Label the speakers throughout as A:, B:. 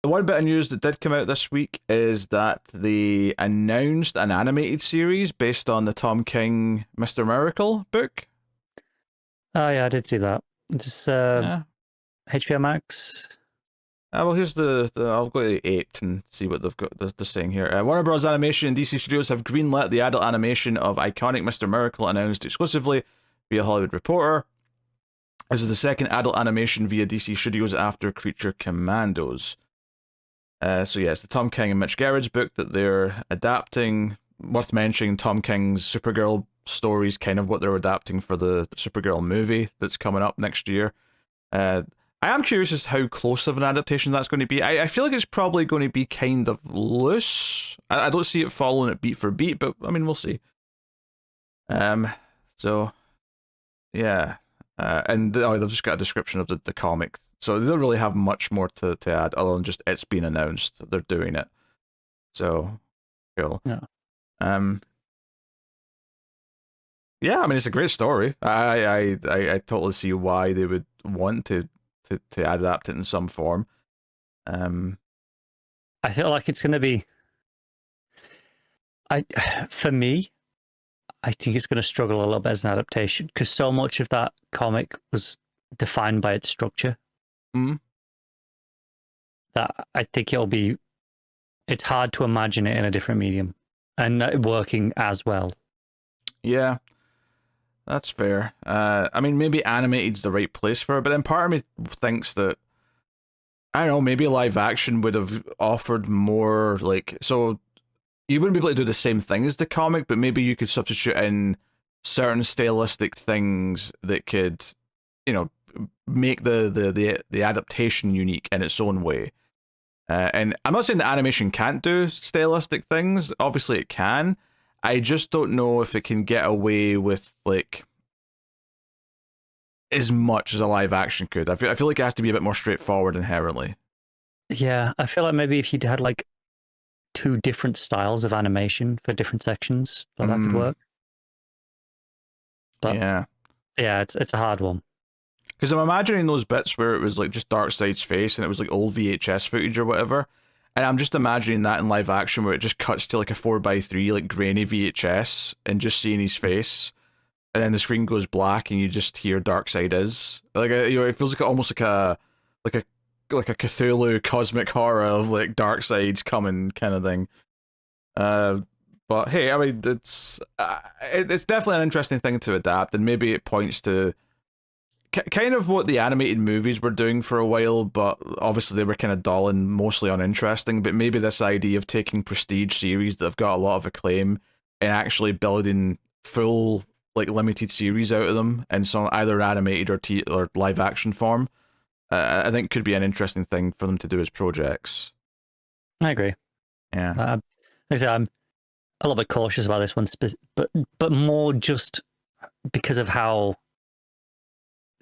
A: The one bit of news that did come out this week is that they announced an animated series based on the Tom King Mr. Miracle book.
B: Oh yeah, I did see that. It's
A: Yeah.
B: HBO Max.
A: Well, here's the I'll go to 8 and see what they're saying here. Warner Bros. Animation and DC Studios have greenlit the adult animation of iconic Mr. Miracle, announced exclusively via Hollywood Reporter. This is the second adult animation via DC Studios after Creature Commandos. So yeah, it's the Tom King and Mitch Gerrard's book that they're adapting. Worth mentioning, Tom King's Supergirl story is kind of what they're adapting for the Supergirl movie that's coming up next year. I am curious as how close of an adaptation that's going to be. I feel like it's probably going to be kind of loose. I don't see it following it beat for beat, but I mean, we'll see. So yeah, and they've just got a description of the comic, so they don't really have much more to add other than just it's been announced that they're doing it. So cool.
B: Yeah.
A: Yeah, I mean it's a great story. I totally see why they would want to adapt it in some form.
B: I feel like it's going to be. For me, I think it's going to struggle a little bit as an adaptation because so much of that comic was defined by its structure. That I think it's hard to imagine it in a different medium and working as well.
A: Yeah, that's fair. I mean, maybe animated's the right place for it, but then part of me thinks that I don't know, maybe live action would have offered more, like, so you wouldn't be able to do the same thing as the comic, but maybe you could substitute in certain stylistic things that could, you know, make the adaptation unique in its own way. And I'm not saying that animation can't do stylistic things. Obviously, it can. I just don't know if it can get away with like as much as a live action could. I feel like it has to be a bit more straightforward inherently.
B: Yeah, I feel like maybe if you'd had like two different styles of animation for different sections, that could work. But yeah, it's a hard one.
A: Because I'm imagining those bits where it was like just Darkseid's face and it was like old VHS footage or whatever. And I'm just imagining that in live action where it just cuts to like a 4:3, like grainy VHS and just seeing his face. And then the screen goes black and you just hear Darkseid is. Like, it feels like almost like a Cthulhu cosmic horror of like Darkseid's coming kind of thing. But hey, I mean, it's definitely an interesting thing to adapt, and maybe it points to kind of what the animated movies were doing for a while, but obviously they were kind of dull and mostly uninteresting. But maybe this idea of taking prestige series that have got a lot of acclaim and actually building full like limited series out of them in some either animated or live action form, I think could be an interesting thing for them to do as projects.
B: I agree.
A: Yeah.
B: Like I said, I'm a little bit cautious about this one, but more just because of how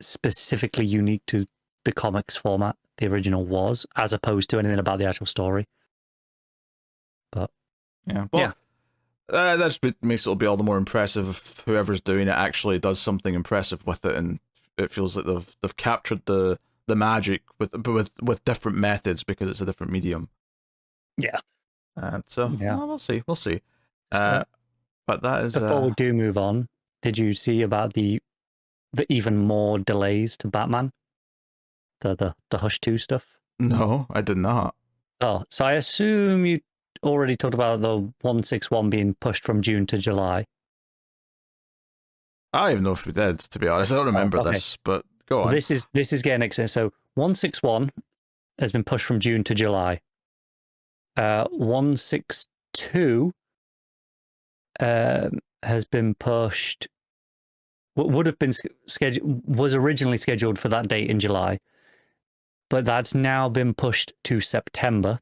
B: specifically unique to the comics format the original was, as opposed to anything about the actual story. But
A: yeah, well, yeah. That's what makes it be all the more impressive if whoever's doing it actually does something impressive with it, and it feels like they've captured the magic with different methods because it's a different medium.
B: Yeah.
A: So
B: yeah,
A: well, we'll see. But that is
B: before we do move on. Did you see about the even more delays to Batman? The Hush 2 stuff?
A: No, I did not.
B: Oh, so I assume you already talked about the 161 being pushed from June to July.
A: I don't even know if we did, to be honest. I don't remember this, but go on.
B: This is getting exciting. So 161 has been pushed from June to July. 162 has been pushed. Would have been scheduled, was originally scheduled for that date in July, but that's now been pushed to September,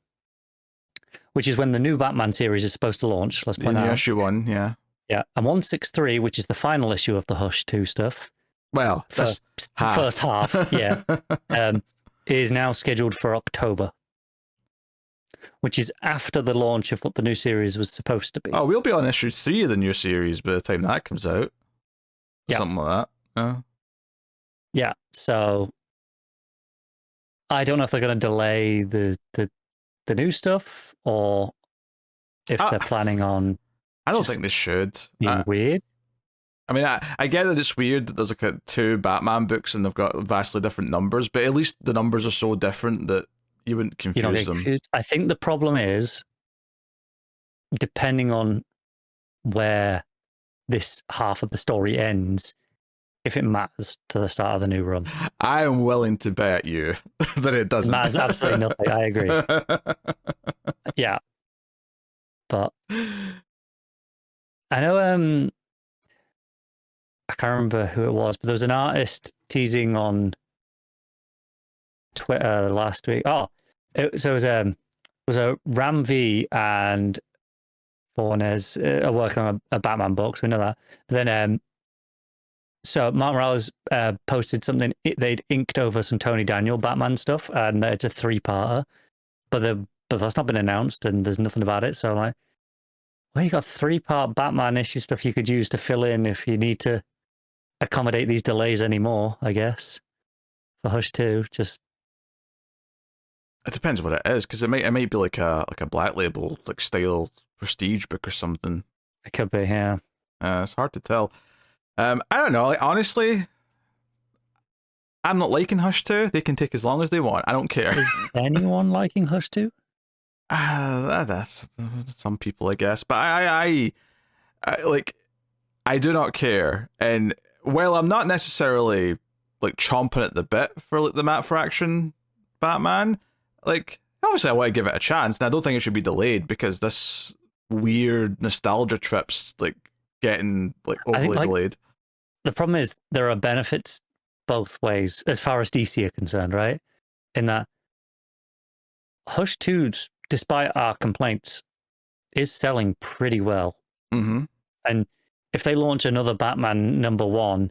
B: which is when the new Batman series is supposed to launch. Let's point out.
A: Issue 1, yeah.
B: Yeah, and 163, which is the final issue of the Hush 2 stuff.
A: Well,
B: first half, yeah, is now scheduled for October, which is after the launch of what the new series was supposed to be.
A: Oh, we'll be on issue 3 of the new series by the time that comes out. Yeah. Something like that.
B: Yeah, so I don't know if they're going to delay the the new stuff, or if they're planning on.
A: I don't think they should.
B: Being weird.
A: I mean, I get that it's weird that there's like two Batman books and they've got vastly different numbers, but at least the numbers are so different that you wouldn't confuse them.
B: Confused. I think the problem is, depending on where this half of the story ends, if it matters to the start of the new run.
A: I am willing to bet you that it doesn't.
B: It matters absolutely nothing. I agree. Yeah. But I know I can't remember who it was, but there was an artist teasing on Twitter last week. It was a Ram V and Fornes are working on a Batman book, so we know that. But then so Mark Morales posted something. They'd inked over some Tony Daniel Batman stuff, and it's a 3-parter, but that's not been announced, and there's nothing about it. So I'm like, well, you got 3-part Batman issue stuff you could use to fill in if you need to accommodate these delays anymore, I guess. For Hush 2, just
A: it depends what it is, because it might be like a Black Label like style prestige book or something.
B: It could be, yeah.
A: It's hard to tell. I don't know. Like, honestly, I'm not liking Hush 2. They can take as long as they want. I don't care.
B: Is anyone liking Hush 2?
A: That's some people, I guess. But I do not care. And while I'm not necessarily like chomping at the bit for like the Matt Fraction Batman, like obviously I want to give it a chance, and I don't think it should be delayed because this weird nostalgia trip's like getting like overly delayed.
B: The problem is there are benefits both ways as far as DC are concerned, right? In that Hush 2, despite our complaints, is selling pretty well.
A: Mm-hmm.
B: And if they launch another Batman #1,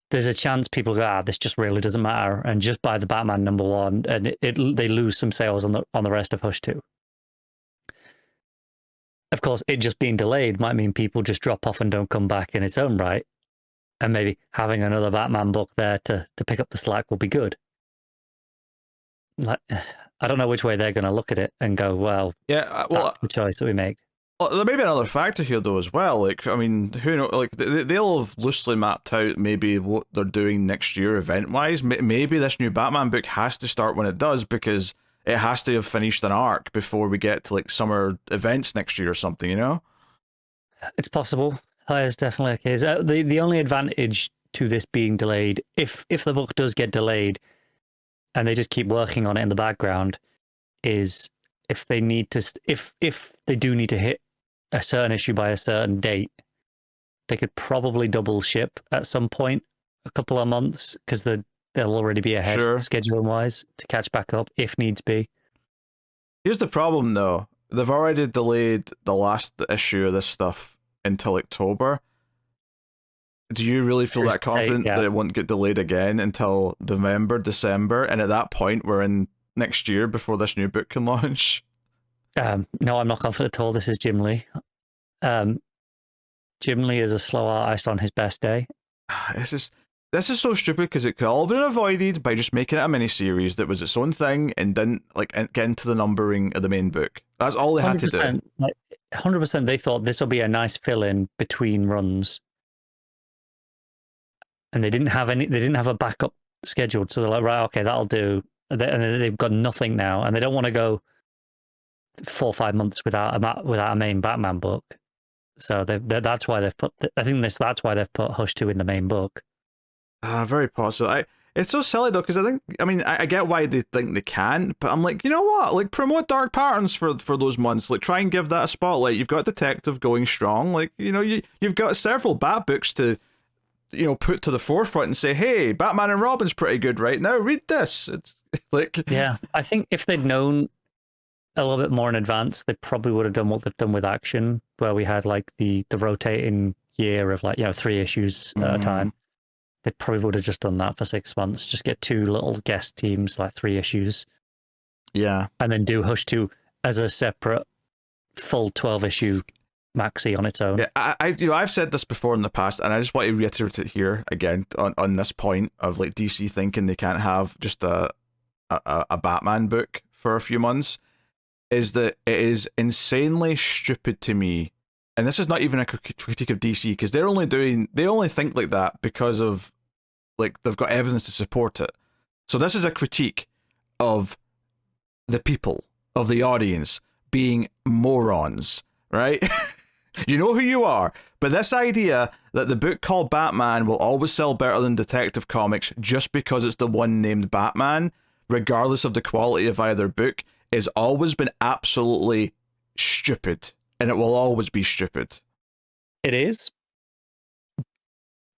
B: there's a chance people go, this just really doesn't matter, and just buy the Batman #1, and they lose some sales on the rest of Hush 2. Of course, it just being delayed might mean people just drop off and don't come back in its own right, and maybe having another Batman book there to pick up the slack will be good. Like, I don't know which way they're going to look at it and go, well, that's the choice that we make.
A: Well, there may be another factor here though as well. Like, I mean, who knows? Like, they'll have loosely mapped out maybe what they're doing next year event-wise. Maybe this new Batman book has to start when it does because it has to have finished an arc before we get to like summer events next year or something. You know?
B: It's possible. That is definitely a case. The only advantage to this being delayed, if the book does get delayed, and they just keep working on it in the background, is if they need to, if they do need to hit a certain issue by a certain date, they could probably double ship at some point, a couple of months, because they'll already be ahead scheduling wise to catch back up if needs be.
A: Here's the problem though. They've already delayed the last issue of this stuff until October. Do you really feel that confident that it won't get delayed again until November, December, and at that point we're in next year before this new book can launch?
B: No, I'm not confident at all. This is Jim Lee. Jim Lee is a slow artist on his best day.
A: This is so stupid because it could all have been avoided by just making it a miniseries that was its own thing and didn't like get into the numbering of the main book. That's all they had to do.
B: 100%. They thought this will be a nice fill-in between runs, and they didn't have a backup scheduled. So they're like, right, okay, that'll do. And they've got nothing now, and they don't want to go 4 or 5 months without a main Batman book. So that's why they've put. That's why they've put Hush 2 in the main book.
A: Very possible. It's so silly though, because I get why they think they can, but I'm like, you know what? Like, promote Dark Patterns for those months. Like, try and give that a spotlight. You've got Detective going strong. Like, you know, you've got several Bat books to, you know, put to the forefront and say, hey, Batman and Robin's pretty good right now. Read this. It's like,
B: yeah, I think if they'd known a little bit more in advance, they probably would have done what they've done with Action, where we had like the rotating year of like, you know, 3 issues at a time. They probably would have just done that for 6 months. Just get 2 little guest teams, like 3 issues.
A: Yeah.
B: And then do Hush 2 as a separate full 12-issue maxi on its own.
A: Yeah, I've said this before in the past, and I just want to reiterate it here again on this point of like DC thinking they can't have just a Batman book for a few months. is that it is insanely stupid to me, and this is not even a critique of DC, because they only think like that because of, like, they've got evidence to support it. So this is a critique of the people, of the audience, being morons, right? You know who you are. But this idea that the book called Batman will always sell better than Detective Comics just because it's the one named Batman, regardless of the quality of either book, has always been absolutely stupid. And it will always be stupid.
B: It is.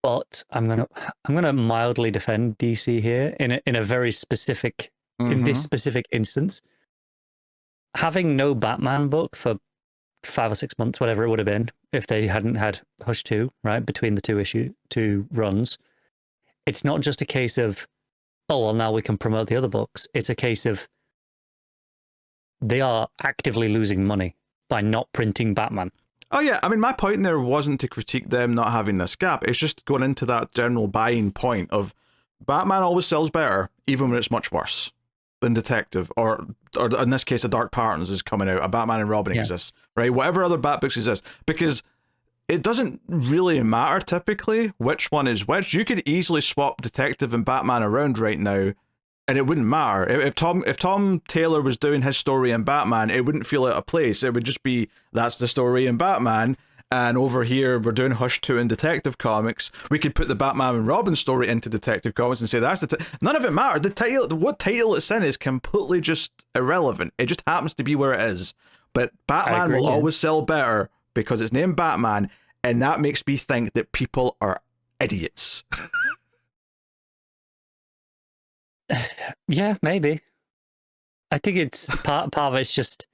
B: But I'm gonna mildly defend DC here in a very specific, in this specific instance. Having no Batman book for 5 or 6 months, whatever it would have been, if they hadn't had Hush 2, right, between the two runs, it's not just a case of, oh, well, now we can promote the other books. It's a case of they are actively losing money by not printing Batman.
A: Oh yeah, I mean, my point there wasn't to critique them not having this gap. It's just going into that general buying point of Batman always sells better, even when it's much worse than Detective, or in this case, a Dark Patterns is coming out, a Batman and Robin exists, right? Whatever other Bat books exist, because it doesn't really matter typically which one is which. You could easily swap Detective and Batman around right now, and it wouldn't matter. If Tom Taylor was doing his story in Batman, it wouldn't feel out of place. It would just be, that's the story in Batman, and over here we're doing Hush 2 in Detective Comics. We could put the Batman and Robin story into Detective Comics and say that's none of it mattered. The title, what title it's in, is completely just irrelevant. It just happens to be where it is. But Batman will always sell better because it's named Batman, and that makes me think that people are idiots.
B: Yeah, maybe. I think it's part of it's just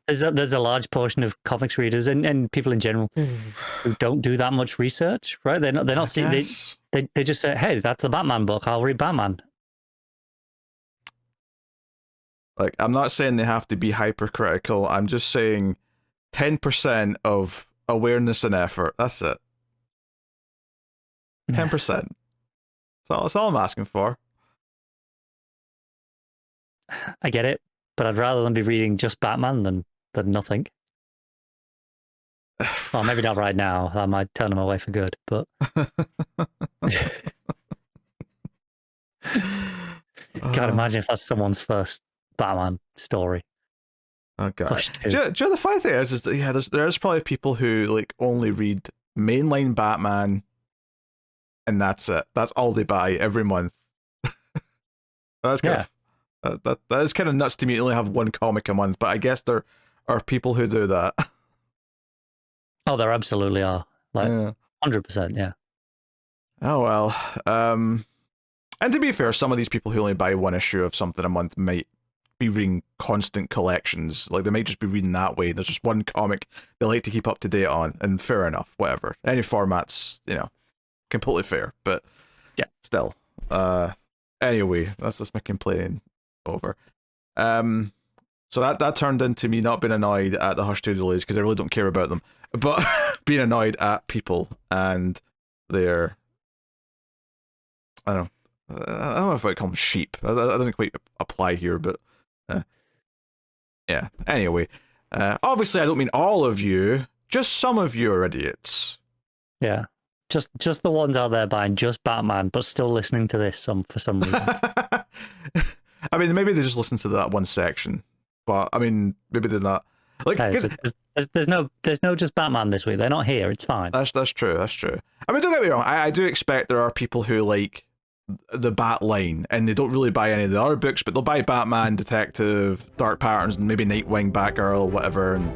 B: there's a large portion of comics readers and people in general who don't do that much research, right? They're not seeing, they just say, hey, that's the Batman book, I'll read Batman.
A: Like, I'm not saying they have to be hypercritical. I'm just saying 10% of awareness and effort. That's it. 10%. That's all I'm asking for.
B: I get it, but I'd rather than be reading just Batman than nothing. Well, maybe not right now. That might turn them away for good, but can't imagine if that's someone's first Batman story.
A: Oh god! Do you know the funny thing is that there's probably people who like only read mainline Batman, and that's it. That's all they buy every month. That's kind of that is kind of nuts to me to only have one comic a month, but I guess there are people who do that.
B: Oh, there absolutely are. Like 100%, yeah.
A: Oh well. And to be fair, some of these people who only buy one issue of something a month might be reading constant collections. Like, they might just be reading that way. There's just one comic they like to keep up to date on, and fair enough, whatever. Any format's, completely fair, but
B: yeah,
A: still. Anyway, that's just my complaining over. So that turned into me not being annoyed at the Hush 2 delays, because I really don't care about them, but being annoyed at people and their, I don't know if I call them sheep. That doesn't quite apply here, but yeah. Anyway, obviously I don't mean all of you, just some of you are idiots.
B: Yeah. Just the ones out there buying just Batman, but still listening to this for some reason.
A: I mean, maybe they just listen to that one section, but I mean, maybe they're not. Like,
B: there's no just Batman this week. They're not here. It's fine.
A: That's true. That's true. I mean, don't get me wrong. I do expect there are people who like the Bat line, and they don't really buy any of the other books, but they'll buy Batman, Detective, Dark Patterns, and maybe Nightwing, Batgirl, whatever, and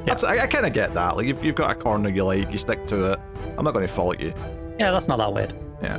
A: That's, I kind of get that. Like, you've got a corner you like, you stick to it. I'm not going to fault you.
B: Yeah, that's not that weird.
A: Yeah.